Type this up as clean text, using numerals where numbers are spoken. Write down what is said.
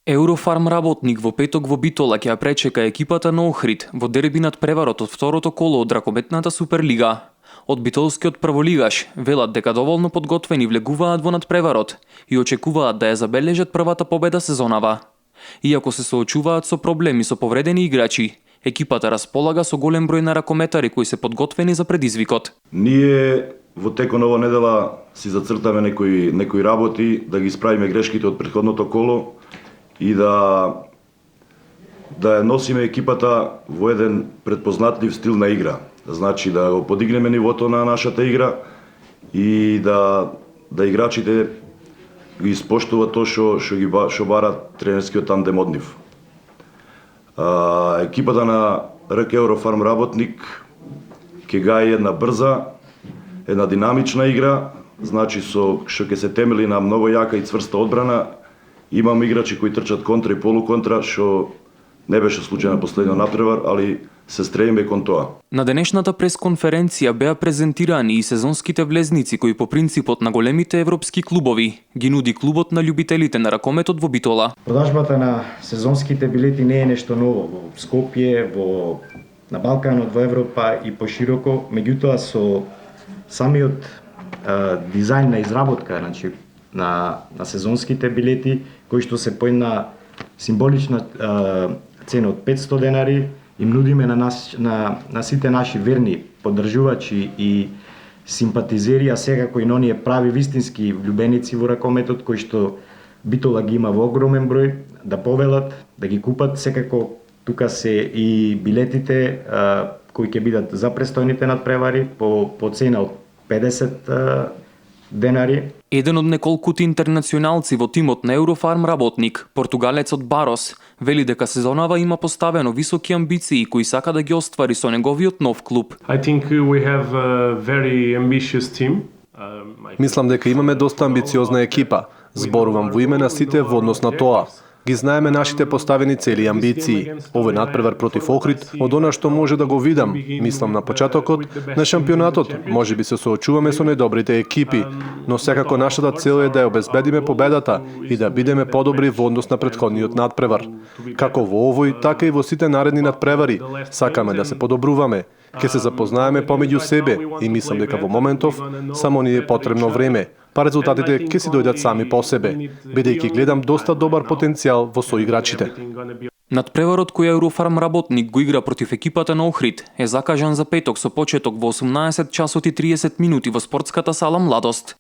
Eurofarm работник во петок во Битола ќе ја пречека екипата на Охрид во дерби над преварот од второто коло од ракометната Суперлига. Од битолскиот прволигаш велат дека доволно подготвени влегуваат во надпреварот и очекуваат да ја забележат првата победа сезонава. Иако се соочуваат со проблеми со повредени играчи, екипата располага со голем број на ракометари кои се подготвени за предизвикот. Ние во текот на ова недела си зацртаме некои работи, да ги исправиме грешките од претходното коло и да ја носиме екипата во еден предпознатлив стил на игра. Значи да го подигнеме нивото на нашата игра и да играчите ги испоштуваат тоа што бара тренерскиот тандем од нив. Екипата на РК Eurofarm работник ќе гаи една брза, една динамична игра, значи што ќе се темели на многу јака и цврста одбрана. Имам играчи кои трчат контра и полуконтра, што не беше случај на последниот надпревар, али се стремиме кон тоа. На денешната пресконференција беа презентирани и сезонските влезници кои по принципот на големите европски клубови ги нуди клубот на љубителите на ракометот во Битола. Продажбата на сезонските билети не е нешто ново во Скопје, на Балканот, во Европа и пошироко, меѓутоа со самиот дизајн на изработка, значи на сезонските билети, кои што се по една символична цена од 500 денари, им нудиме на сите наши верни поддржувачи и симпатизери, а секако и на оние прави вистински влюбеници во ракометот, кои што Битола ги има во огромен број, да повелат, да ги купат. Секако тука се и билетите кои ќе бидат за престојните надпревари по цена од 50 денари. Еден од неколкуте интернационалци во тимот на Eurofarm работник, португалецот Барос, вели дека сезонава има поставено високи амбиции кои сака да ги оствари со неговиот нов клуб. Мислам дека имаме доста амбициозна екипа. Зборувам во име на сите во однос на тоа. Ги знаеме нашите поставени цели и амбиции. Овој надпревар против Охрид, од она што може да го видам, мислам на почетокот на шампионатот, може би се соочуваме со најдобрите екипи, но секако нашата цел е да ја обезбедиме победата и да бидеме подобри во однос на претходниот надпревар. Како во овој, така и во сите наредни надпревари, сакаме да се подобруваме. Ке се запознаеме помеѓу себе и мислам дека во моментов само ни е потребно време, па резултатите ќе си дојдат сами по себе, бидејќи гледам доста добар потенцијал во соиграчите. Надпреварот кој Eurofarm работник го игра против екипата на Охрид е закажан за петок со почеток во 18 часот и 30 минути во спортската сала Младост.